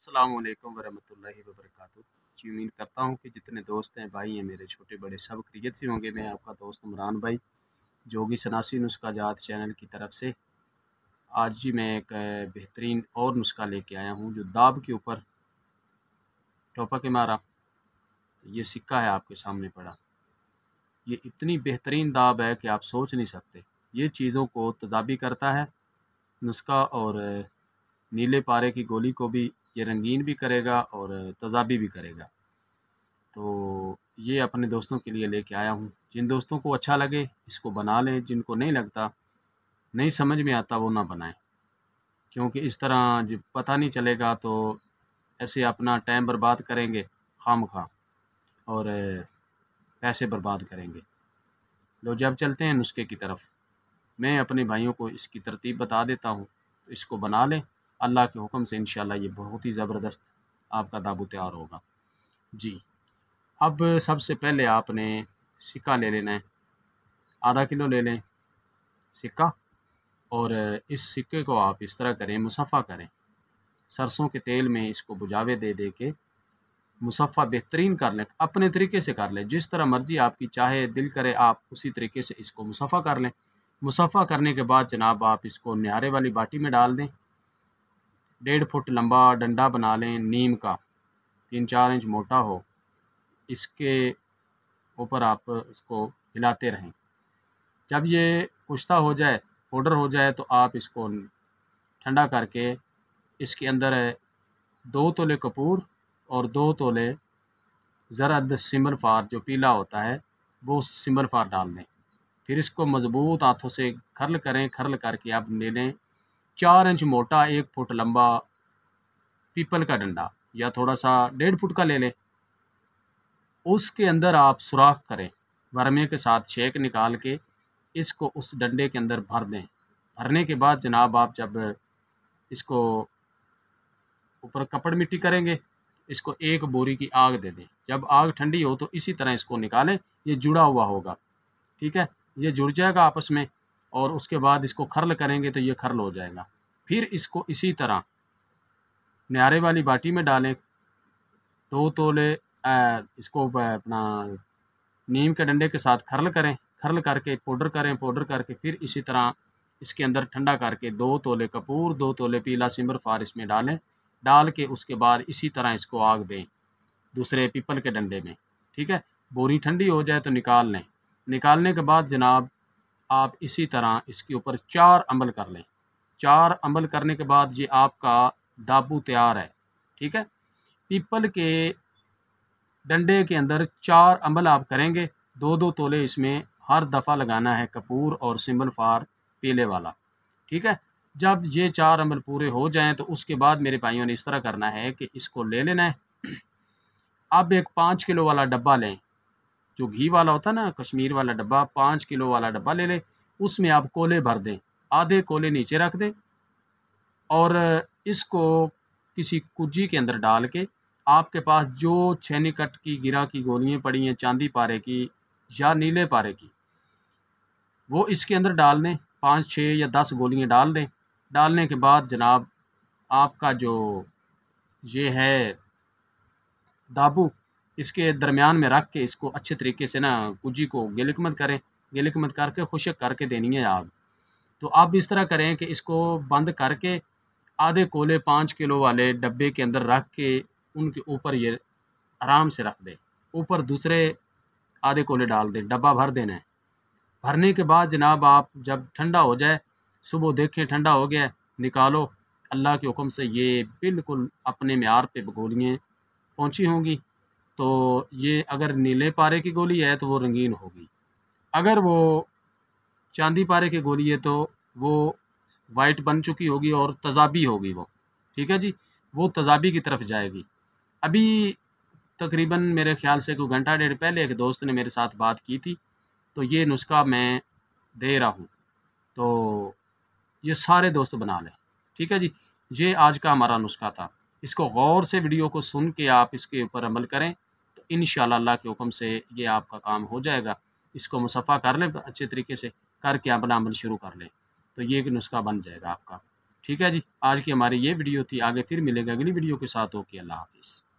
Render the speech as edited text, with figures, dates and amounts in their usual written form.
السلام علیکم ورحمۃ اللہ وبرکاتہ۔ جی امید کرتا ہوں کہ جتنے دوست ہیں، بھائی ہیں میرے، چھوٹے بڑے، سب خیریت سے ہوں گے۔ میں آپ کا دوست عمران بھائی، جوگی شناسی نسخہ جات چینل کی طرف سے آج جی میں ایک بہترین اور نسخہ لے کے آیا ہوں جو داب کے اوپر ٹوپا کے مارا۔ یہ سکہ ہے آپ کے سامنے پڑا، یہ اتنی بہترین داب ہے کہ آپ سوچ نہیں سکتے۔ یہ چیزوں کو تضابی کرتا ہے نسخہ، اور نیلے پارے کی گولی کو بھی یہ رنگین بھی کرے گا اور تضابی بھی کرے گا۔ تو یہ اپنے دوستوں کے لیے لے کے آیا ہوں۔ جن دوستوں کو اچھا لگے اس کو بنا لیں، جن کو نہیں لگتا، نہیں سمجھ میں آتا، وہ نہ بنائیں، کیونکہ اس طرح جب پتہ نہیں چلے گا تو ایسے اپنا ٹائم برباد کریں گے خام خواہ، اور پیسے برباد کریں گے۔ لو جب چلتے ہیں نسخے کی طرف، میں اپنے بھائیوں کو اس کی ترتیب بتا دیتا ہوں، تو اس کو بنا لیں۔ اللہ کے حکم سے انشاءاللہ یہ بہت ہی زبردست آپ کا دابو تیار ہوگا۔ جی اب سب سے پہلے آپ نے سکہ لے لینا ہے، آدھا کلو لے لیں سکہ، اور اس سکے کو آپ اس طرح کریں، مصفحہ کریں، سرسوں کے تیل میں اس کو بجاوے دے دے کے مصفحہ بہترین کر لیں، اپنے طریقے سے کر لیں، جس طرح مرضی آپ کی چاہے دل کرے آپ اسی طریقے سے اس کو مصفحہ کر لیں۔ مصفحہ کرنے کے بعد جناب آپ اس کو نہارے والی باٹی میں ڈال دیں۔ 1.5 فٹ لمبا ڈنڈا بنا لیں نیم کا، 3-4 انچ موٹا ہو، اس کے اوپر آپ اس کو ہلاتے رہیں۔ جب یہ کشتہ ہو جائے، پاؤڈر ہو جائے، تو آپ اس کو ٹھنڈا کر کے اس کے اندر 2 تولے کپور اور 2 تولے زرد سمر فار جو پیلا ہوتا ہے وہ سمر فار ڈال دیں۔ پھر اس کو مضبوط ہاتھوں سے کھرل کریں، کھرل کر کے آپ لے لیں 4 انچ موٹا 1 فٹ لمبا پیپل کا ڈنڈا، یا تھوڑا سا 1.5 فٹ کا لے لیں۔ اس کے اندر آپ سوراخ کریں، ورمے کے ساتھ چھیک نکال کے اس کو اس ڈنڈے کے اندر بھر دیں۔ بھرنے کے بعد جناب آپ جب اس کو اوپر کپڑ مٹی کریں گے، اس کو ایک بوری کی آگ دے دیں۔ جب آگ ٹھنڈی ہو تو اسی طرح اس کو نکالیں، یہ جڑا ہوا ہوگا، ٹھیک ہے، یہ جڑ جائے گا آپس میں، اور اس کے بعد اس کو کھرل کریں گے تو یہ کھرل ہو جائے گا۔ پھر اس کو اسی طرح نہارے والی باٹی میں ڈالیں، 2 تولے اس کو اپنا نیم کے ڈنڈے کے ساتھ کھرل کریں، کھرل کر کے پاؤڈر کریں، پاؤڈر کر کے پھر اسی طرح اس کے اندر ٹھنڈا کر کے 2 تولے کپور 2 تولے پیلا سمر فار اس میں ڈالیں، ڈال کے اس کے بعد اسی طرح اس کو آگ دیں دوسرے پیپل کے ڈنڈے میں، ٹھیک ہے۔ بوری ٹھنڈی ہو جائے تو نکال لیں۔ نکالنے کے بعد جناب آپ اسی طرح اس کے اوپر 4 عمل کر لیں۔ 4 عمل کرنے کے بعد یہ آپ کا دابو تیار ہے، ٹھیک ہے۔ پیپل کے ڈنڈے کے اندر 4 عمل آپ کریں گے، 2 تولے اس میں ہر دفعہ لگانا ہے کپور اور سمبل فار پیلے والا، ٹھیک ہے۔ جب یہ 4 عمل پورے ہو جائیں تو اس کے بعد میرے بھائیوں نے اس طرح کرنا ہے کہ اس کو لے لینا ہے۔ اب ایک 5 کلو والا ڈبہ لیں، جو گھی والا ہوتا ہے نا، کشمیر والا ڈبہ، 5 کلو والا ڈبہ لے لیں، اس میں آپ کولے بھر دیں، آدھے کولے نیچے رکھ دیں، اور اس کو کسی کجی کے اندر ڈال کے آپ کے پاس جو چھینی کٹ کی گرا کی گولیاں پڑی ہیں چاندی پارے کی یا نیلے پارے کی، وہ اس کے اندر ڈال دیں، 5-6 یا 10 گولیاں ڈال دیں۔ ڈالنے کے بعد جناب آپ کا جو یہ ہے دابو، اس کے درمیان میں رکھ کے اس کو اچھے طریقے سے نا کجی کو گلک مت کریں، گلک مت کر کے خشک کر کے دینی ہے آگ۔ تو آپ اس طرح کریں کہ اس کو بند کر کے آدھے کولے 5 کلو والے ڈبے کے اندر رکھ کے ان کے اوپر یہ آرام سے رکھ دیں، اوپر دوسرے آدھے کولے ڈال دیں، ڈبہ بھر دینا ہے۔ بھرنے کے بعد جناب آپ جب ٹھنڈا ہو جائے، صبح دیکھیں ٹھنڈا ہو گیا، نکالو، اللہ کے حکم سے یہ بالکل اپنے معیار پہ گولیاں پہنچی ہوں گی۔ تو یہ اگر نیلے پارے کی گولی ہے تو وہ رنگین ہوگی، اگر وہ چاندی پارے کی گولی ہے تو وہ وائٹ بن چکی ہوگی اور تضابی ہوگی وہ، ٹھیک ہے جی، وہ تضابی کی طرف جائے گی۔ ابھی تقریباً میرے خیال سے کوئی گھنٹہ ڈیڑھ پہلے ایک دوست نے میرے ساتھ بات کی تھی، تو یہ نسخہ میں دے رہا ہوں، تو یہ سارے دوست بنا لیں، ٹھیک ہے جی۔ یہ آج کا ہمارا نسخہ تھا، اس کو غور سے ویڈیو کو سن کے آپ اس کے اوپر عمل کریں تو انشاءاللہ اللہ کے حکم سے یہ آپ کا کام ہو جائے گا۔ اس کو مصفحہ کر لیں اچھے طریقے سے، کر کے اپنا عمل شروع کر لیں، تو یہ ایک نسخہ بن جائے گا آپ کا۔ ٹھیک ہے جی، آج کی ہماری یہ ویڈیو تھی، آگے پھر ملے گا اگلی ویڈیو کے ساتھ. اوکے، اللہ حافظ.